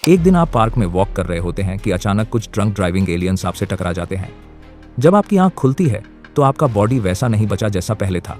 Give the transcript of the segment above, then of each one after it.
एक दिन आप पार्क में वॉक कर रहे होते हैं कि अचानक कुछ ड्रंक ड्राइविंग एलियंस आपसे टकरा जाते हैं। जब आपकी आंख खुलती है तो आपका बॉडी वैसा नहीं बचा जैसा पहले था।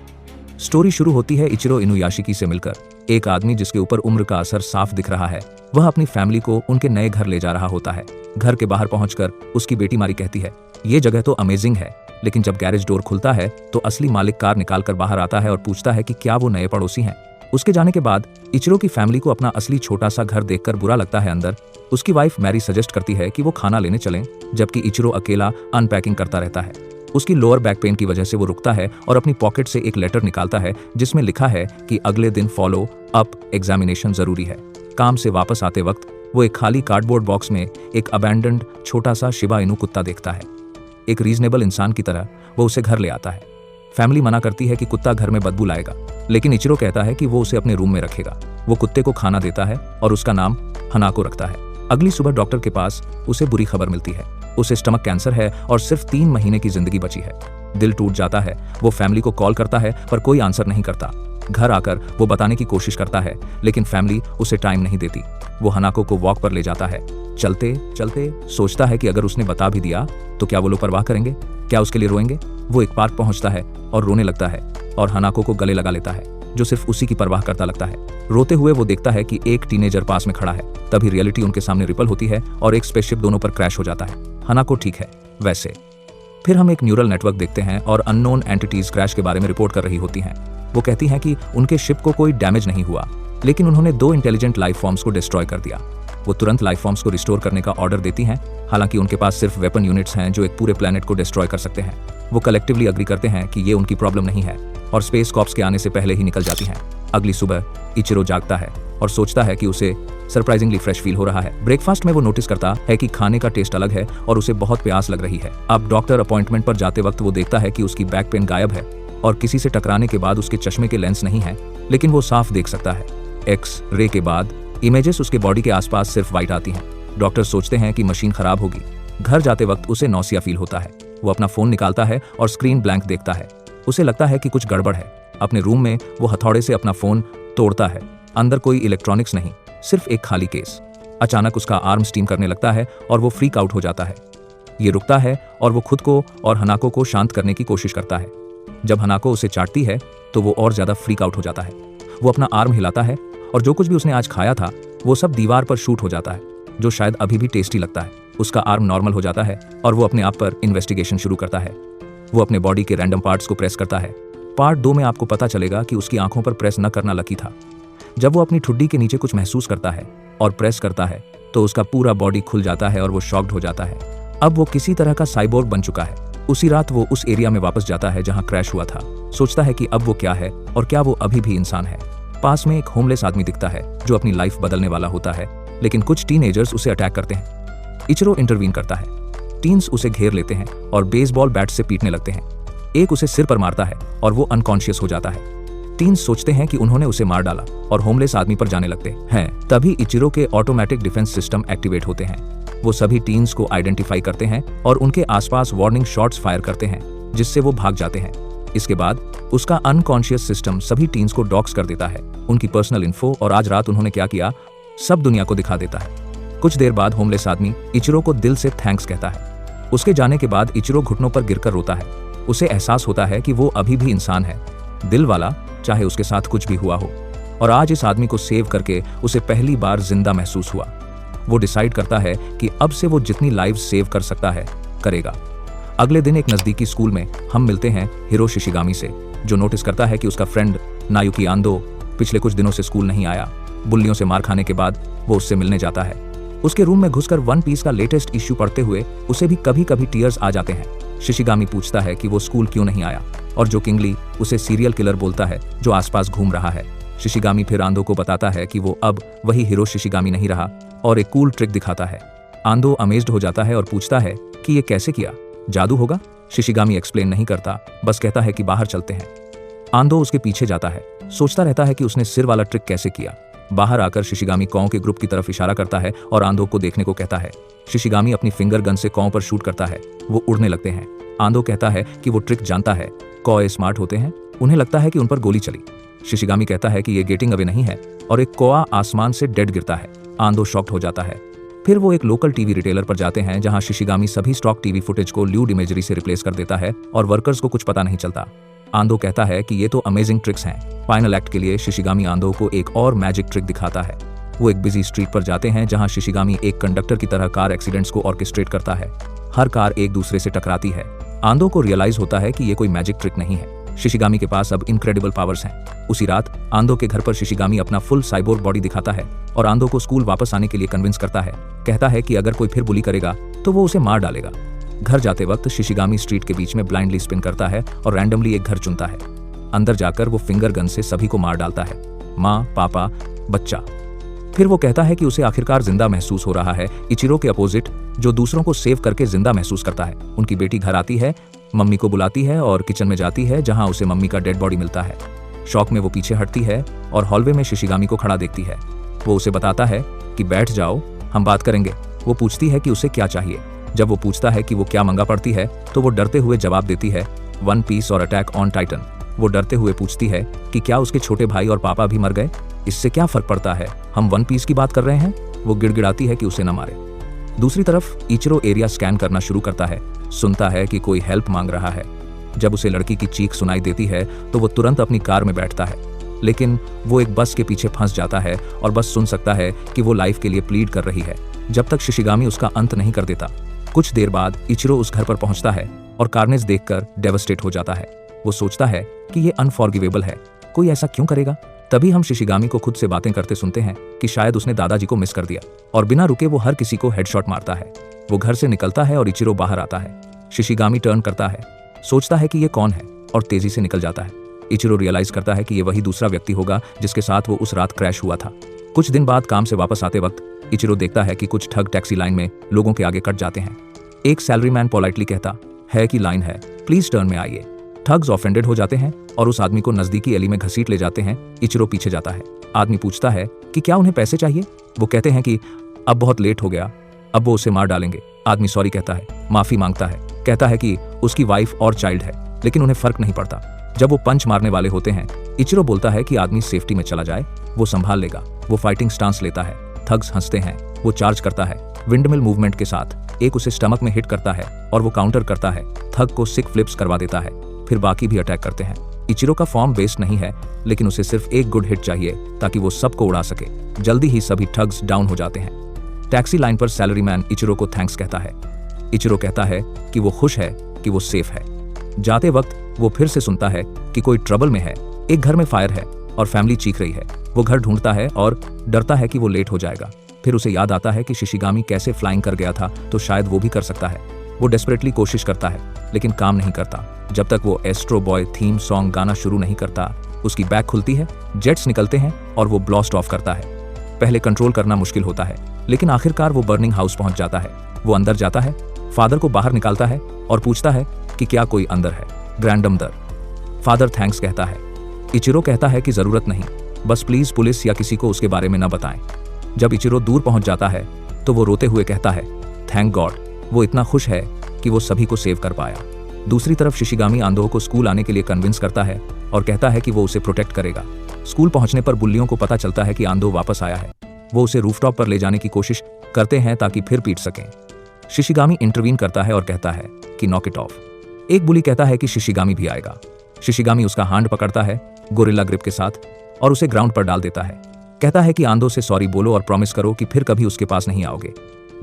स्टोरी शुरू होती है इचिरो इनुयाशिकी से मिलकर। एक आदमी जिसके ऊपर उम्र का असर साफ दिख रहा है, वह अपनी फैमिली को उनके नए घर ले जा रहा होता है। घर के बाहर पहुंचकर उसकी बेटी मारी कहती है, ये जगह तो अमेजिंग है। लेकिन जब गैरेज डोर खुलता है तो असली मालिक कार निकालकर बाहर आता है और पूछता है कि क्या वो नए पड़ोसी हैं। उसके जाने के बाद इचिरो की फैमिली को अपना असली छोटा सा घर देखकर बुरा लगता है। अंदर उसकी वाइफ मैरी सजेस्ट करती है कि वो खाना लेने चलें, जबकि इचिरो अकेला अनपैकिंग करता रहता है। उसकी लोअर बैक पेन की वजह से वो रुकता है और अपनी पॉकेट से एक लेटर निकालता है जिसमें लिखा है कि अगले दिन फॉलो अप एग्जामिनेशन जरूरी है। काम से वापस आते वक्त वो एक खाली कार्डबोर्ड बॉक्स में एक अबैंडन्ड छोटा सा शिबा इनु कुत्ता देखता है। एक रीजनेबल इंसान की तरह वो उसे घर ले आता है। फैमिली मना करती है कि कुत्ता घर में बदबू लाएगा, लेकिन इचिरो कहता है कि वो उसे अपने रूम में रखेगा। वो कुत्ते को खाना देता है और उसका नाम हनाको रखता है। अगली सुबह डॉक्टर के पास उसे बुरी खबर मिलती है। उसे स्टमक कैंसर है और सिर्फ 3 महीने की जिंदगी बची है। दिल टूट जाता है। वो फैमिली को कॉल करता है पर कोई आंसर नहीं करता। घर आकर वो बताने की कोशिश करता है, लेकिन फैमिली उसे टाइम नहीं देती। वो हनाको को वॉक पर ले जाता है। चलते चलते सोचता है कि अगर उसने बता भी दिया तो क्या वो लोग परवाह करेंगे, क्या उसके लिए रोएंगे। वो एक पार्क पहुंचता है और रोने लगता है और हनाको को गले लगा लेता है, जो सिर्फ उसी की परवाह करता लगता है। रोते हुए वो देखता है कि एक टीनेजर पास में खड़ा है। तभी रियलिटी उनके सामने रिपल होती है और एक स्पेसशिप दोनों पर क्रैश हो जाता है। हनाको ठीक है वैसे। फिर हम एक न्यूरल नेटवर्क देखते हैं और अननोन एंटिटीज क्रैश के बारे में रिपोर्ट कर रही होती हैं। वो कहती हैं कि उनके शिप को कोई डैमेज नहीं हुआ, लेकिन उन्होंने 2 इंटेलिजेंट लाइफ फॉर्म्स को डिस्ट्रॉय कर दिया। वो तुरंत लाइफ फॉर्म्स को रिस्टोर करने का ऑर्डर देती हैं, हालांकि उनके पास सिर्फ वेपन यूनिट्स हैं जो एक पूरे प्लेनेट को डिस्ट्रॉय कर सकते हैं। वो कलेक्टिवली अग्री करते हैं कि ये उनकी प्रॉब्लम नहीं है और स्पेस कॉप्स के आने से पहले ही निकल जाती हैं। अगली सुबह इचिरो जागता है और सोचता है कि उसे सरप्राइजिंगली फ्रेश फील हो रहा है। ब्रेकफास्ट में वो नोटिस करता है कि खाने का टेस्ट अलग है और उसे बहुत प्यास लग रही है। अब डॉक्टर अपॉइंटमेंट पर जाते वक्त वो देखता है कि उसकी बैक पेन गायब है और किसी से टकराने के बाद उसके चश्मे के लेंस नहीं है, लेकिन वो साफ देख सकता है। एक्स रे के बाद इमेजेस उसके बॉडी के आसपास सिर्फ वाइट आती हैं। डॉक्टर सोचते हैं कि मशीन खराब होगी। घर जाते वक्त उसे नौसिया फील होता है। वो अपना फोन निकालता है और स्क्रीन ब्लैंक देखता है। उसे लगता है कि कुछ गड़बड़ है। अपने रूम में वो हथौड़े से अपना फोन तोड़ता है। अंदर कोई इलेक्ट्रॉनिक्स नहीं, सिर्फ एक खाली केस। अचानक उसका आर्म स्टीम करने लगता है और वो फ्रीक आउट हो जाता है। ये रुकता है और वो खुद को और हनाको को शांत करने की कोशिश करता है। जब हनाको उसे चाटती है तो वो और ज्यादा फ्रीक आउट हो जाता है। वो अपना आर्म हिलाता है और जो कुछ भी उसने आज खाया था वो सब दीवार पर शूट हो जाता है, जो शायद अभी भी टेस्टी लगता है। उसका आर्म नॉर्मल हो जाता है और वो अपने आप पर इन्वेस्टिगेशन शुरू करता है। वो अपने बॉडी के रैंडम पार्ट्स को प्रेस करता है। पार्ट 2 में आपको पता चलेगा कि उसकी आंखों पर प्रेस न करना लकी था। जब वो अपनी ठुड्डी के नीचे कुछ महसूस करता है और प्रेस करता है तो उसका पूरा बॉडी खुल जाता है और वो शॉक्ड हो जाता है। अब वो किसी तरह का साइबोर्ग बन चुका है। उसी रात वो उस एरिया में वापस जाता है जहां क्रैश हुआ था। सोचता है कि अब वो क्या है और क्या वो अभी भी इंसान है। पास में एक होमलेस आदमी दिखता है जो अपनी लाइफ बदलने वाला होता है, लेकिन कुछ टीनेजर्स उसे अटैक करते हैं। इचिरो इंटरवीन करता है। टीन्स उसे घेर लेते हैं और बेसबॉल बैट से पीटने लगते हैं। एक उसे सिर पर मारता है और वो अनकॉन्शियस हो जाता है। टीन्स सोचते हैं कि उन्होंने उसे मार डाला और होमलेस आदमी पर जाने लगते हैं। तभी इचिरो के ऑटोमेटिक डिफेंस सिस्टम एक्टिवेट होते हैं। वो सभी टीन्स को आइडेंटिफाई करते हैं और उनके आसपास वार्निंग शॉट्स फायर करते हैं, जिससे वो भाग जाते हैं। इसके बाद उसका अनकॉन्शियस सिस्टम सभी टीन्स को डॉक्स कर देता है, उनकी पर्सनल इन्फो और आज रात उन्होंने क्या किया सब दुनिया को दिखा देता है। कुछ देर बाद होमलेस आदमी इचिरो को दिल से थैंक्स कहता है। उसके जाने के बाद इचिरो घुटनों पर गिरकर रोता है। उसे एहसास होता है कि वो अभी भी इंसान है, दिल वाला, चाहे उसके साथ कुछ भी हुआ हो। और आज इस आदमी को सेव करके उसे पहली बार जिंदा महसूस हुआ। वो डिसाइड करता है कि अब से वो जितनी लाइव सेव कर सकता है करेगा। अगले दिन एक नजदीकी स्कूल में हम मिलते हैं हिरो शिशिगामी से, जो नोटिस करता है कि उसका फ्रेंड नायुकी आंदो पिछले कुछ दिनों से स्कूल नहीं आया। बुल्लियों से मार खाने के बाद वो उससे मिलने जाता है। उसके रूम में घुसकर वन पीस का लेटेस्ट इश्यू पढ़ते हुए उसे भी कभी कभी टीयर्स आ जाते हैं। शिशिगामी पूछता है कि वो स्कूल क्यों नहीं आया और जोकिंगली उसे सीरियल किलर बोलता है जो आसपास घूम रहा है। शिशिगामी फिर आंदो को बताता है कि वो अब वही हिरो शिशिगामी नहीं रहा और एक कूल ट्रिक दिखाता है। आंदो अमेज्ड हो जाता है और पूछता है कि ये कैसे किया, जादू होगा? शिशिगामी एक्सप्लेन नहीं करता, बस कहता है कि बाहर चलते हैं। आंदो उसके पीछे जाता है, सोचता रहता है कि उसने सिर वाला ट्रिक कैसे किया। बाहर आकर शिशिगामी कौ के ग्रुप की तरफ इशारा करता है और आंदो को देखने को कहता है। शिशिगामी अपनी फिंगर गन से कौ पर शूट करता है। वो उड़ने लगते हैं। आंदो कहता है कि वो ट्रिक जानता है, कौ स्मार्ट होते हैं, उन्हें लगता है कि उन पर गोली चली। शिशिगामी कहता है कि ये गेटिंग अवे नहीं है और एक कौआ आसमान से डेड गिरता है। आंदो शॉक्ड हो जाता है। फिर वो एक लोकल टीवी रिटेलर पर जाते हैं जहां शिशिगामी सभी स्टॉक टीवी फुटेज को ल्यूड इमेजरी से रिप्लेस कर देता है और वर्कर्स को कुछ पता नहीं चलता। आंदो कहता है कि ये तो अमेजिंग ट्रिक्स हैं। फाइनल एक्ट के लिए शिशिगामी आंदो को एक और मैजिक ट्रिक दिखाता है। वो एक बिजी स्ट्रीट पर जाते हैं जहां शिशिगामी एक कंडक्टर की तरह कार एक्सीडेंट्स को ऑर्केस्ट्रेट करता है। हर कार एक दूसरे से टकराती है। आंदो को रियलाइज होता है कि ये कोई मैजिक ट्रिक नहीं है, शिशिगामी के पास अब इनक्रेडिबल पावर्स हैं। उसी रात आंदो के घर पर शिशिगामी अपना फुल साइबोर्ग बॉडी दिखाता है और आंदो को स्कूल वापस आने के लिए कन्विंस करता है। कहता है कि अगर कोई फिर बुली करेगा तो वो उसे मार डालेगा। घर जाते वक्त शिशिगामी स्ट्रीट के बीच में ब्लाइंडली स्पिन करता है और रैंडमली एक घर चुनता है। अंदर जाकर वो फिंगर गन से सभी को मार डालता है, माँ, पापा, बच्चा। फिर वो कहता है कि उसे आखिरकार जिंदा महसूस हो रहा है, इचिरो के अपोजिट जो दूसरों को सेव करके जिंदा महसूस करता है। उनकी बेटी घर आती है, मम्मी को बुलाती है और किचन में जाती है जहां उसे मम्मी का डेड बॉडी मिलता है। शॉक में वो पीछे हटती है और हॉलवे में शिशिगामी को खड़ा देखती है। वो उसे बताता है कि बैठ जाओ, हम बात करेंगे। वो पूछती है कि उसे क्या चाहिए। जब वो पूछता है कि वो क्या मंगा पड़ती है तो वो डरते हुए जवाब देती है, वन पीस और अटैक ऑन टाइटन। वो डरते हुए पूछती है कि क्या उसके छोटे भाई और पापा भी मर गए, इससे क्या फर्क पड़ता है, हम वन पीस की बात कर रहे हैं। वो गिड़गिड़ाती है कि उसे न मारे। दूसरी तरफ इचिरो एरिया स्कैन करना शुरू करता है, सुनता है कि कोई हेल्प मांग रहा है। जब उसे लड़की की चीख सुनाई देती है तो वो तुरंत अपनी कार में बैठता है, लेकिन वो एक बस के पीछे फंस जाता है और बस सुन सकता है कि वो लाइफ के लिए प्लीड कर रही है जब तक शिशिगामी उसका अंत नहीं कर देता। कुछ देर बाद इचिरो उस घर पर पहुंचता है और कार्नेज देखकर डेवस्टेट हो जाता है। वो सोचता है कि ये अनफॉरगिवेबल है, कोई ऐसा क्यों करेगा। तभी हम शिशिगामी को खुद से बातें करते सुनते हैं कि शायद उसने दादाजी को मिस कर दिया और बिना रुके वो हर किसी को हेडशॉट मारता है। वो घर से निकलता है और इचिरो बाहर आता है। शिशिगामी टर्न करता है, सोचता है कि ये कौन है और तेजी से निकल जाता है। इचिरो रियलाइज करता है कि ये वही दूसरा व्यक्ति होगा जिसके साथ वो उस रात क्रैश हुआ था। कुछ दिन बाद काम से वापस आते वक्त इचिरो देखता है कि कुछ ठग टैक्सी लाइन में लोगों के आगे कट जाते हैं। एक सैलरीमैन पोलाइटली कहता है कि लाइन है, प्लीज टर्न में आइए। ठग्स ऑफेंडेड हो जाते हैं और उस आदमी को नजदीकी एली में घसीट ले जाते हैं। इचिरो पीछे जाता है। आदमी पूछता है कि क्या उन्हें पैसे चाहिए। वो कहते हैं कि अब बहुत लेट हो गया, अब वो उसे मार डालेंगे। आदमी सॉरी कहता है, माफी मांगता है, कहता है कि उसकी वाइफ और चाइल्ड है, लेकिन उन्हें फर्क नहीं पड़ता। जब वो पंच मारने वाले होते हैं इचिरो बोलता है कि आदमी सेफ्टी में चला जाए, वो संभाल लेगा। वो फाइटिंग स्टांस लेता है। थग्स हंसते हैं। वो चार्ज करता है विंडमिल मूवमेंट के साथ। एक उसे स्टमक में हिट करता है और वो काउंटर करता है। थग को सिक फ्लिप्स करवा देता है। फिर बाकी भी अटैक करते हैं। इचिरो का फॉर्म बेस्ट नहीं है, लेकिन उसे सिर्फ एक गुड हिट चाहिए ताकि वो सबको उड़ा सके। जल्दी ही सभी ठग्स डाउन हो जाते हैं। टैक्सी लाइन पर सैलरीमैन इचिरो को थैंक्स कहता है। इचिरो कहता है कि वो खुश है कि वो सेफ है। जाते वक्त वो फिर से सुनता है कि कोई ट्रबल में है। एक घर में फायर है और फैमिली चीख रही है। वो घर ढूंढता है और डरता है कि वो लेट हो जाएगा। फिर उसे याद आता है कि शिशिगामी कैसे फ्लाइंग कर गया था, तो शायद वो भी कर सकता है। वो डेस्परेटली कोशिश करता है, लेकिन काम नहीं करता। जब तक वो एस्ट्रो बॉय थीम सॉन्ग गाना शुरू नहीं करता। उसकी बैग खुलती है, जेट्स निकलते हैं और वो ब्लास्ट ऑफ करता है। पहले कंट्रोल करना मुश्किल होता है, लेकिन आखिरकार वो बर्निंग हाउस पहुंच जाता है। वो अंदर जाता है, फादर को बाहर निकालता है और पूछता है कि क्या कोई अंदर है। ग्रैंडम दर। फादर थैंक्स कहता है। इचिरो कहता है कि जरूरत नहीं, बस प्लीज पुलिस या किसी को उसके बारे में न बताएं। जब इचिरो दूर पहुंच जाता है तो वो रोते हुए कहता है, थैंक गॉड। वो इतना खुश है कि वो सभी को सेव कर पाया। दूसरी तरफ शिशिगामी आंदो को स्कूल आने के लिए कन्विंस करता है और कहता है कि वो उसे प्रोटेक्ट करेगा। स्कूल पहुंचने पर बुल्लियों को पता चलता है कि आंदो वापस आया है। वो उसे रूफटॉप पर ले जाने की कोशिश करते हैं ताकि फिर पीट सकें। शिशिगामी इंटरवीन करता है और कहता है कि नॉक इट ऑफ। एक बुली कहता है कि शिशिगामी भी आएगा। शिशिगामी उसका हैंड पकड़ता है गोरिल्ला ग्रिप के साथ और उसे ग्राउंड पर डाल देता है। कहता है कि आंदो से सॉरी बोलो और प्रॉमिस करो कि फिर कभी उसके पास नहीं आओगे।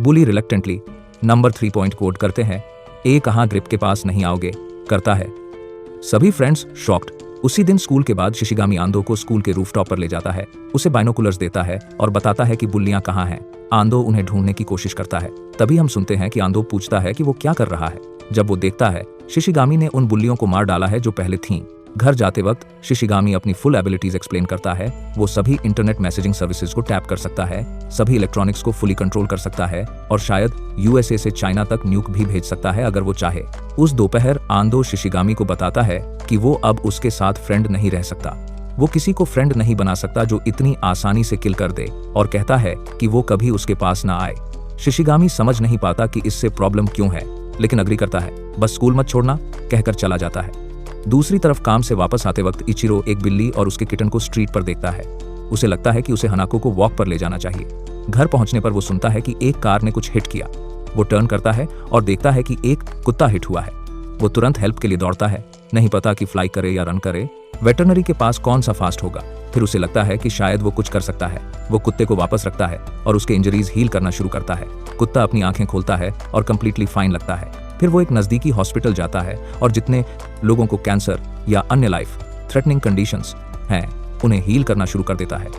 बुली रिलक्टेंटली नंबर 3 पॉइंट कोड करते हैं, ए कहाँ ग्रिप के पास नहीं आओगे करता है। सभी फ्रेंड्स शॉक्ड। उसी दिन स्कूल के बाद शिशिगामी आंदो को स्कूल के रूफटॉप पर ले जाता है। उसे बाइनोकुलर्स देता है और बताता है कि बुल्लियां कहाँ हैं। आंदो उन्हें ढूंढने की कोशिश करता है। तभी हम सुनते हैं कि आंदो पूछता है कि वो क्या कर रहा है। जब वो देखता है शिशिगामी ने उन बुल्लियों को मार डाला है जो पहले थीं। घर जाते वक्त शिशिगामी अपनी फुल एबिलिटीज एक्सप्लेन करता है। वो सभी इंटरनेट मैसेजिंग सर्विसेज को टैप कर सकता है, सभी इलेक्ट्रॉनिक्स को फुली कंट्रोल कर सकता है और शायद यूएसए से चाइना तक न्यूक भी भेज सकता है अगर वो चाहे। उस दोपहर आंदो शिशिगामी को बताता है कि वो अब उसके साथ फ्रेंड नहीं रह सकता। वो किसी को फ्रेंड नहीं बना सकता जो इतनी आसानी से किल कर दे, और कहता है कि वो कभी उसके पास ना आए। शिशिगामी समझ नहीं पाता कि इससे प्रॉब्लम क्यों है, लेकिन अग्री करता है। बस स्कूल मत छोड़ना कहकर चला जाता है। दूसरी तरफ काम से वापस आते वक्त इचिरो एक बिल्ली और उसके किटन को स्ट्रीट पर देखता है। उसे लगता है कि उसे हनाको को वॉक पर ले जाना चाहिए। घर पहुंचने पर वो सुनता है कि एक कार ने कुछ हिट किया। वो टर्न करता है और देखता है कि एक कुत्ता हिट हुआ है। वो तुरंत हेल्प के लिए दौड़ता है, नहीं पता कि फ्लाई करे या रन करे। वेटरनरी के पास कौन सा फास्ट होगा। फिर उसे लगता है कि शायद वो कुछ कर सकता है। वो कुत्ते को वापस रखता है और उसके इंजरीज हील करना शुरू करता है। कुत्ता अपनी आंखें खोलता है और कंप्लीटली फाइन लगता है। फिर वो एक नजदीकी हॉस्पिटल जाता है और जितने लोगों को कैंसर या अन्य लाइफ थ्रेटनिंग कंडीशंस हैं उन्हें हील करना शुरू कर देता है।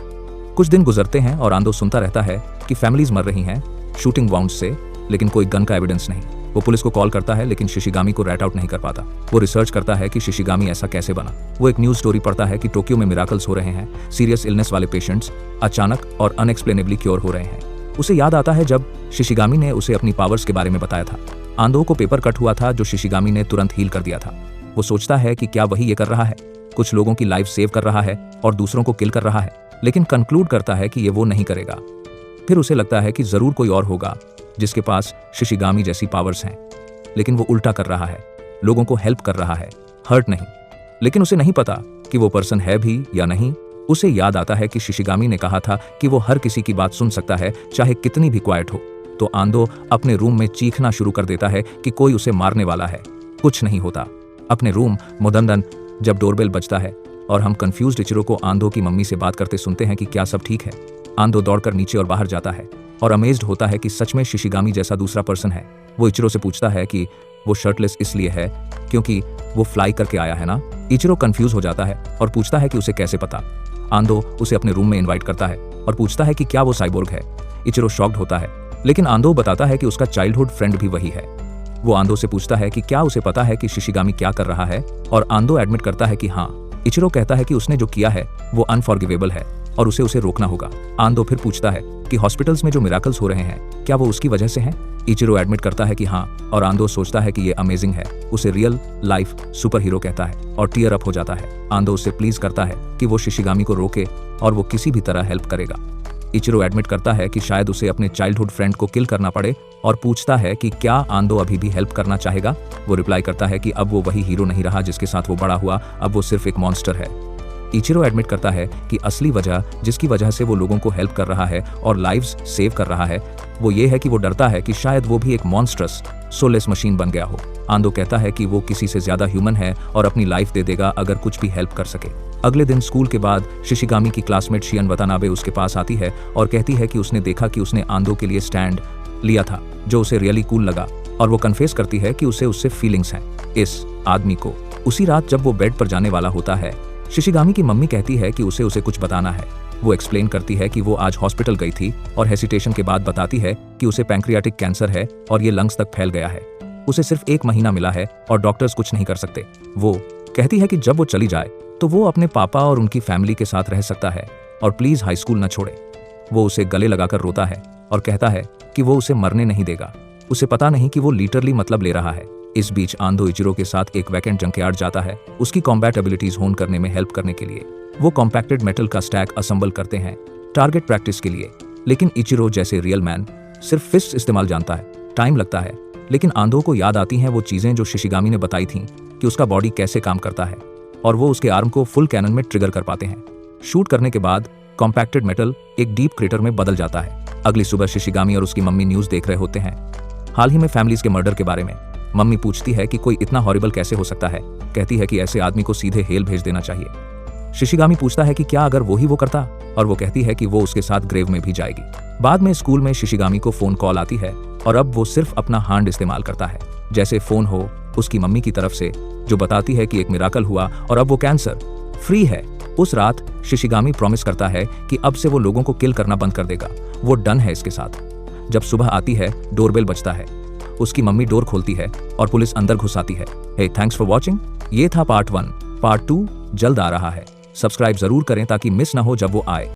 कुछ दिन गुजरते हैं और आंदो सुनता रहता है कि फैमिलीज मर रही हैं शूटिंग वाउंड से, लेकिन कोई गन का एविडेंस नहीं। वो पुलिस को कॉल करता है लेकिन शिशिगामी को रैट आउट नहीं कर पाता। वो रिसर्च करता है कि शिशिगामी ऐसा कैसे बना। वो एक न्यूज स्टोरी पढ़ता है कि टोक्यो में मिराकल्स हो रहे हैं, सीरियस इलनेस वाले पेशेंट्स अचानक और अनएक्सप्लेनेबली क्योर हो रहे हैं। उसे याद आता है जब शिशिगामी ने उसे अपनी पावर्स के बारे में बताया था। आंदो को पेपर कट हुआ था जो शिशिगामी ने तुरंत हील कर दिया था। वो सोचता है कि क्या वही ये कर रहा है, कुछ लोगों की लाइफ सेव कर रहा है और दूसरों को किल कर रहा है, लेकिन कंक्लूड करता है कि ये वो नहीं करेगा। फिर उसे लगता है कि जरूर कोई और होगा जिसके पास शिशिगामी जैसी पावर्स हैं, लेकिन वो उल्टा कर रहा है, लोगों को हेल्प कर रहा है, हर्ट नहीं। लेकिन उसे नहीं पता कि वो पर्सन है भी या नहीं। उसे याद आता है कि शिशिगामी ने कहा था कि वो हर किसी की बात सुन सकता है, चाहे कितनी भी क्वाइट हो। तो आंदो अपने रूम में चीखना शुरू कर देता है कि कोई उसे मारने वाला है। कुछ नहीं होता। अपने रूम मुदंदन जब डोरबेल बजता है और हम कंफ्यूज्ड इचिरो को आंदो की मम्मी से बात करते सुनते हैं कि क्या सब ठीक है। आंदो दौड़कर नीचे और बाहर जाता है और अमेज्ड होता है कि सच में शिशिगामी जैसा दूसरा पर्सन है। वो इचिरो से पूछता है कि वो शर्टलेस इसलिए है क्योंकि वो फ्लाई करके आया है ना। इचिरो कंफ्यूज हो जाता है और पूछता है कि उसे कैसे पता। आंदो उसे अपने रूम में इनवाइट करता है और पूछता है कि क्या वो साइबोर्ग है। इचिरो शॉक्ड होता है, लेकिन आंदो बताता है कि उसका चाइल्डहुड फ्रेंड भी वही है। वो आंदो से पूछता है कि क्या उसे पता है कि शिशिगामी क्या कर रहा है, और आंदो एडमिट करता है कि हाँ। इचिरो कहता है कि उसने जो किया है वो अनफॉरगिवेबल है और उसे रोकना होगा। आंदो फिर पूछता है कि हॉस्पिटल्स में जो मिराकल्स हो रहे हैं क्या वो उसकी वजह से हैं। इचिरो एडमिट करता है कि हाँ, और आंदो सोचता है कि ये अमेजिंग है। उसे रियल लाइफ सुपर हीरो कहता है और टीयर अप हो जाता है। आंदो उससे प्लीज करता है कि वो शिशिगामी को रोके और वो किसी भी तरह हेल्प करेगा। इचिरो एडमिट करता है कि शायद उसे अपने चाइल्डहुड फ्रेंड को किल करना पड़े और पूछता है कि क्या आंदो अभी भी हेल्प करना चाहेगा। वो रिप्लाई करता है कि अब वो वही हीरो नहीं रहा जिसके साथ वो बड़ा हुआ, अब वो सिर्फ एक मॉन्स्टर है। इचिरो एडमिट करता है कि असली वजह जिसकी वजह से वो लोगों को हेल्प कर रहा है और लाइव्स सेव कर रहा है वो ये है कि वो डरता है कि शायद वो भी एक मॉन्स्ट्रस सोलेस मशीन बन गया हो। आंदो कहता है कि वो किसी से ज्यादा ह्यूमन है और अपनी लाइफ दे देगा अगर कुछ भी हेल्प कर सके। अगले दिन स्कूल के बाद शिशिगामी की क्लासमेट शियन वतानाबे उसके पास आती है और कहती है कि उसने देखा कि उसने आंदो के लिए स्टैंड लिया था जो उसे रियली कूल लगा, और वो कन्फेस करती है कि उसे उससे फीलिंग्स हैं इस आदमी को। उसी रात जब वो बेड पर जाने वाला होता है, शिशिगामी की मम्मी कहती है कि उसे कुछ बताना है। वो एक्सप्लेन करती है कि वो आज हॉस्पिटल गई थी और हेसिटेशन के बाद बताती है कि उसे पैंक्रियाटिक कैंसर है और ये लंग्स तक फैल गया है। उसे सिर्फ 1 महीना मिला है और डॉक्टर्स कुछ नहीं कर सकते। वो कहती है कि जब वो चली जाए तो वो अपने पापा और उनकी फैमिली के साथ रह सकता है और प्लीज हाई स्कूल न छोड़े। वो उसे गले लगाकर रोता है और कहता है कि वो उसे मरने नहीं देगा। उसे पता नहीं कि वो लिटरली मतलब ले रहा है। इस बीच आंदो इचिरो के साथ एक वैकेंट जंकयार्ड जाता है उसकी कॉम्बैट एबिलिटीज होन करने में हेल्प करने के लिए। वो कॉम्पैक्टेड मेटल का स्टैक असेंबल करते हैं टारगेट प्रैक्टिस के लिए, लेकिन इचिरो जैसे रियल मैन सिर्फ फिस्ट इस्तेमाल जानता है। टाइम लगता है, लेकिन आंदो को याद आती हैं वो चीजें जो शिशिगामी ने बताई थीं कि उसका बॉडी कैसे काम करता है, और वो उसके आर्म को फुल कैनन में ट्रिगर कर पाते हैं। शूट करने के बाद कॉम्पैक्टेड मेटल एक डीप क्रेटर में बदल जाता है। अगली सुबह शिशिगामी और उसकी मम्मी न्यूज देख रहे होते हैं हाल ही में फैमिलीज के मर्डर के बारे में। मम्मी पूछती है कि कोई इतना हॉरिबल कैसे हो सकता है। कहती है कि ऐसे आदमी को सीधे हेल भेज देना चाहिए। शिशिगामी पूछता है कि क्या अगर वो ही वो करता, और वो कहती है कि वो उसके साथ ग्रेव में भी जाएगी। बाद में स्कूल में शिशिगामी को फोन कॉल आती है और अब वो सिर्फ अपना हैंड इस्तेमाल करता है जैसे फोन हो उसकी मम्मी की तरफ से, जो बताती है कि एक मिराकल हुआ और अब वो कैंसर फ्री है। उस रात शिशिगामी प्रॉमिस करता है कि अब से वो लोगों को किल करना बंद कर देगा। वो डन है इसके साथ। जब सुबह आती है, डोरबेल बजता है। उसकी मम्मी डोर खोलती है और पुलिस अंदर घुस आती है। हे थैंक्स फॉर वॉचिंग। ये था पार्ट 1। पार्ट 2 जल्द आ रहा है। सब्सक्राइब जरूर करें ताकि मिस ना हो जब वो आए।